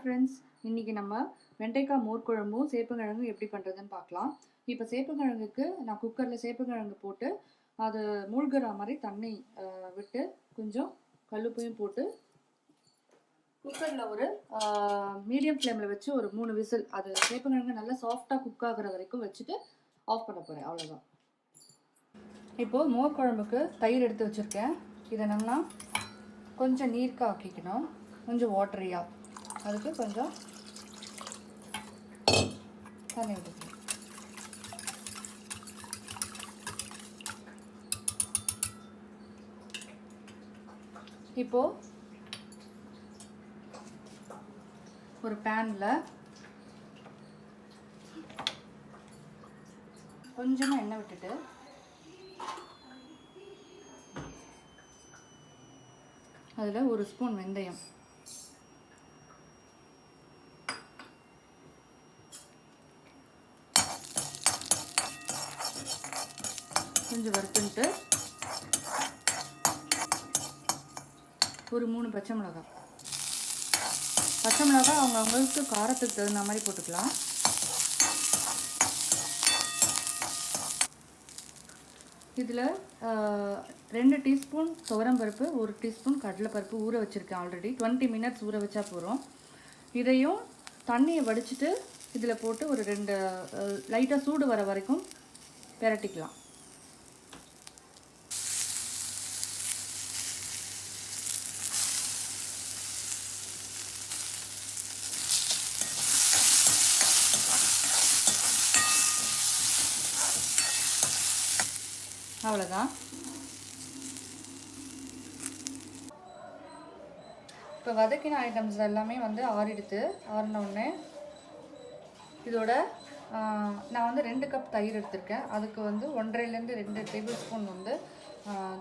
Friends, இன்றைக்கி நம்ம வெண்டைக்காய் மோர் குழம்பும் சேப்பங்கிழங்கும் எப்படி பண்ணுறதுன்னு பார்க்கலாம். இப்போ சேப்பங்கிழங்குக்கு நான் குக்கரில் சேப்பங்கிழங்கு போட்டு அது மூழ்கிற மாதிரி தண்ணி விட்டு கொஞ்சம் கல்லுப்பையும் போட்டு குக்கரில் ஒரு மீடியம் ஃப்ளேமில் வச்சு ஒரு 3 விசில் அது சேப்பங்கிழங்கு நல்லா சாஃப்டாக குக் ஆகிற வரைக்கும் வச்சுட்டு ஆஃப் பண்ண போகிறேன். அவ்வளோதான். இப்போது மோர் குழம்புக்கு தயிர் எடுத்து வச்சுருக்கேன். இதை நம்ம கொஞ்சம் நீர்க்காக ஆக்கிக்கணும், கொஞ்சம் வாட்டரியாக. அதுக்கு கொஞ்சம் தண்ணி விட்டுக்கணும். இப்போது ஒரு பேனில் கொஞ்சமாக எண்ணெய் விட்டுட்டு அதில் 1 ஸ்பூன் வெந்தயம், கொஞ்சம் வறுத்துட்டு ஒரு 3 பச்சை மிளகாய். அவங்கவுங்களுக்கு காரத்துக்கு தகுந்த மாதிரி போட்டுக்கலாம். இதில் 2 டீஸ்பூன் துவரம்பருப்பு, 1 டீஸ்பூன் கடலைப்பருப்பு ஊற வச்சுருக்கேன். ஆல்ரெடி 20 மினிட்ஸ் ஊற வச்சா போகிறோம். இதையும் தண்ணியை வடிச்சிட்டு இதில் போட்டு ஒரு 2 லைட்டாக சூடு வர வரைக்கும் பிரட்டிக்கலாம். அவ்வளோதான். இப்போ வதக்கின ஐட்டம்ஸ் எல்லாமே ஆறின உடனே இதோட நான் 2 கப் தயிர் எடுத்திருக்கேன். அதுக்கு 1.5லேருந்து 2 டேபிள் ஸ்பூன்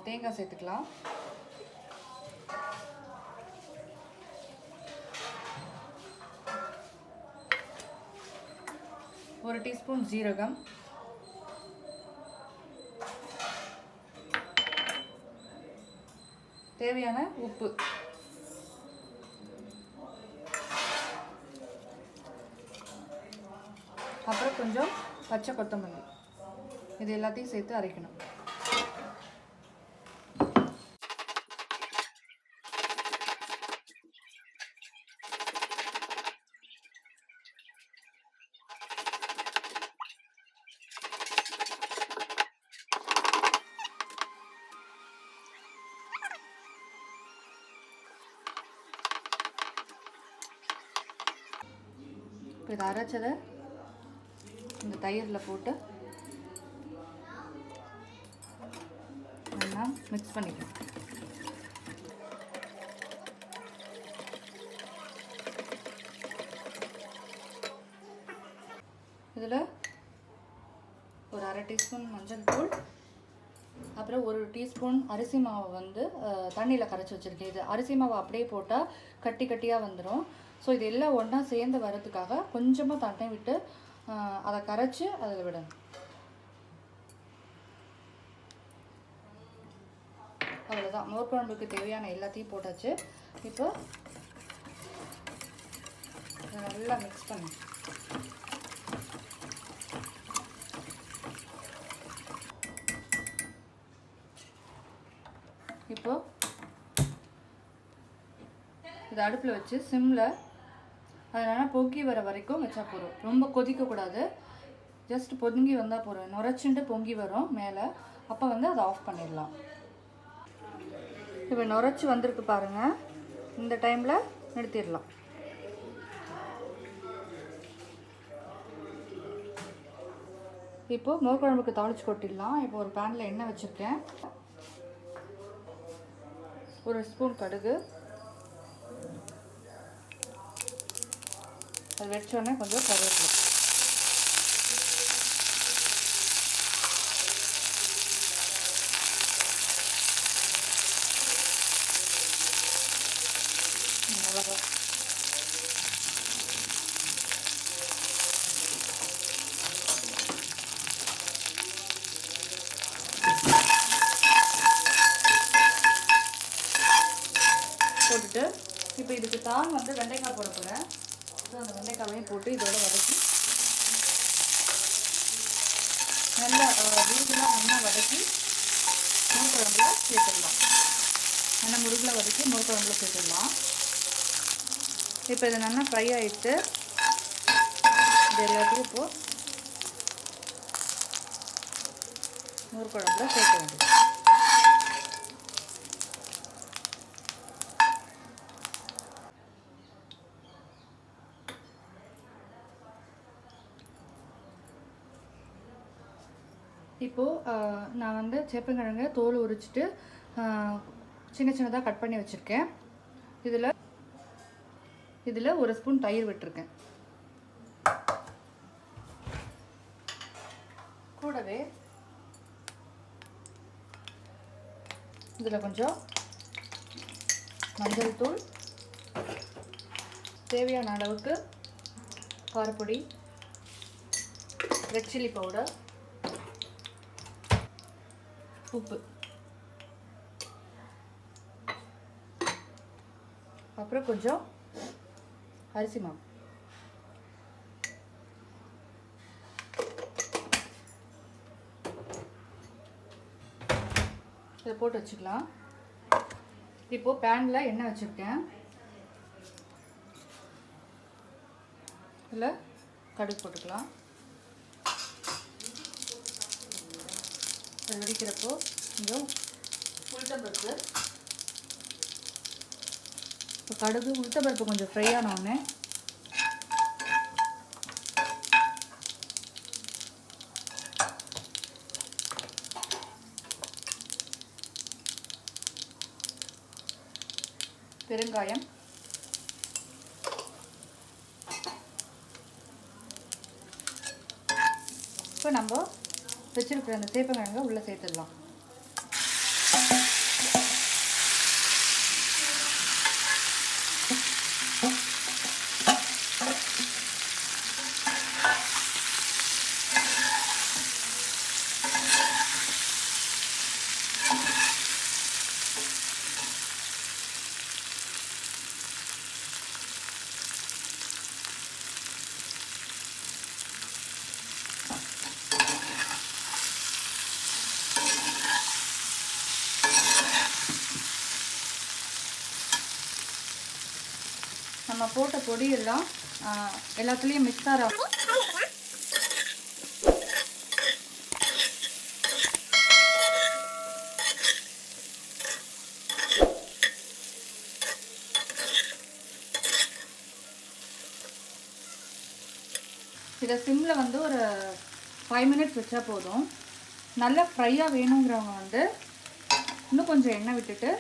தேங்காய் சேர்த்துக்கலாம். ஒரு டீஸ்பூன் ஜீரகம், தேவையான உப்பு, அப்புறம் கொஞ்சம் பச்சை கொத்தமல்லி. இது எல்லாத்தையும் சேர்த்து அரைக்கணும். இப்போ இதை அரைச்சதை இந்த தயிரில் போட்டு நல்லா மிக்ஸ் பண்ணிக்கலாம். இதில் ஒரு 1/2 டீஸ்பூன் மஞ்சள் தூள், அப்புறம் 1 டீஸ்பூன் அரிசி மாவு தண்ணியில் கரைச்சி வச்சுருக்கேன். இது அரிசி மாவு அப்படியே போட்டால் கட்டி கட்டியாக வந்துடும். ஸோ இது எல்லாம் ஒன்றா சேர்ந்து வரதுக்காக கொஞ்சமாக தண்ணி விட்டு அதை கரைச்சி அதில் விடணும். அவ்வளோதான். மோர் குழம்புக்கு தேவையான எல்லாத்தையும் போட்டாச்சு. இப்போ நல்லா மிக்ஸ் பண்ணி இப்போ இது அடுப்பில் வச்சு சிம்மில் அதனால் பொங்கி வர வரைக்கும் வச்சா போதும். ரொம்ப கொதிக்கக்கூடாது, ஜஸ்ட் பொங்கி வந்தால் போதும். நுரைச்சிட்டு பொங்கி வரும் மேலே, அப்போ அதை ஆஃப் பண்ணிடலாம். இப்போ நுரைச்சி வந்திருக்கு பாருங்கள். இந்த டைமில் நிறுத்திடலாம். இப்போது மோர் குழம்புக்கு தாளித்து கொட்டிடலாம். இப்போ ஒரு பேனில் எண்ணெய் வச்சுருக்கேன். 1 ஸ்பூன் கடுகு, அது வெடிச்சோடனே கொஞ்சம் கருவேப்பிலை, மிளகாய், போட்டுட்டு இப்போ இதுக்கு தான் வெண்டைக்காய் போட போகிறேன். அந்த வெண்டைக்காவையும் போட்டு இதோட வதக்கி நல்லா முருகெலாம் நல்லா வதக்கி மோர் குழம்புல சேர்த்துடலாம். நல்லா முருகில் வதக்கி மோர் குழம்புல சேர்த்துடலாம். இப்போ இது நல்லா ஃப்ரை ஆகிடுச்சு. இது எல்லாத்தையும் இப்போது மோர் குழம்புல சேர்க்க வேண்டியது. இப்போது நான் வந்து சேப்பங்கிழங்கு தோல் உரிச்சிட்டு சின்ன சின்னதாக கட் பண்ணி வச்சுருக்கேன். இதில் ஒரு ஸ்பூன் தயிர் விட்டுருக்கேன். கூடவே இதில் கொஞ்சம் மஞ்சள் தூள், தேவையான அளவுக்கு காரப்பொடி, ரெட் சில்லி பவுடர், உப்பு, அப்புறம் கொஞ்சம் அரிசி மாவு. இதை போட்டு வச்சுக்கலாம். இப்போது பேனில் எண்ணெய் வச்சுருக்கேன். இதில் கடுகு போட்டுக்கலாம். அது வெடிக்கிறப்போ கொஞ்சம் உளுத்தம்பருப்பு. இப்போ கடுகு உளுத்தம்பருப்பு கொஞ்சம் ஃப்ரை ஆனோடனே பெருங்காயம், இப்போ நம்ம வச்சிருக்கிற அந்த சேப்பங்கிழங்கை உள்ளே சேர்த்துடலாம். நம்ம போட்ட பொடியெல்லாம் எல்லாத்துலேயும் மிக்ஸ் ஆகும். இதை சிம்மில் வந்து ஒரு 5 மினிட்ஸ் வச்சா போதும். நல்லா ஃப்ரையாக வேணுங்கிறவங்க வந்து இன்னும் கொஞ்சம் எண்ணெய் விட்டுட்டு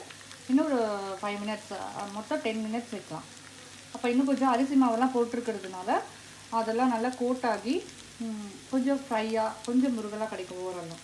இன்னும் ஒரு 5 மினிட்ஸ், மொத்தம் 10 மினிட்ஸ் வைக்கலாம். அப்போ இன்னும் கொஞ்சம் அரிசி மாவெல்லாம் போட்டிருக்கிறதுனால அதெல்லாம் நல்லா கோட்டாகி கொஞ்சம் ஃப்ரையாக கொஞ்சம் முருகலாக கிடைக்கும் ஓரளவு.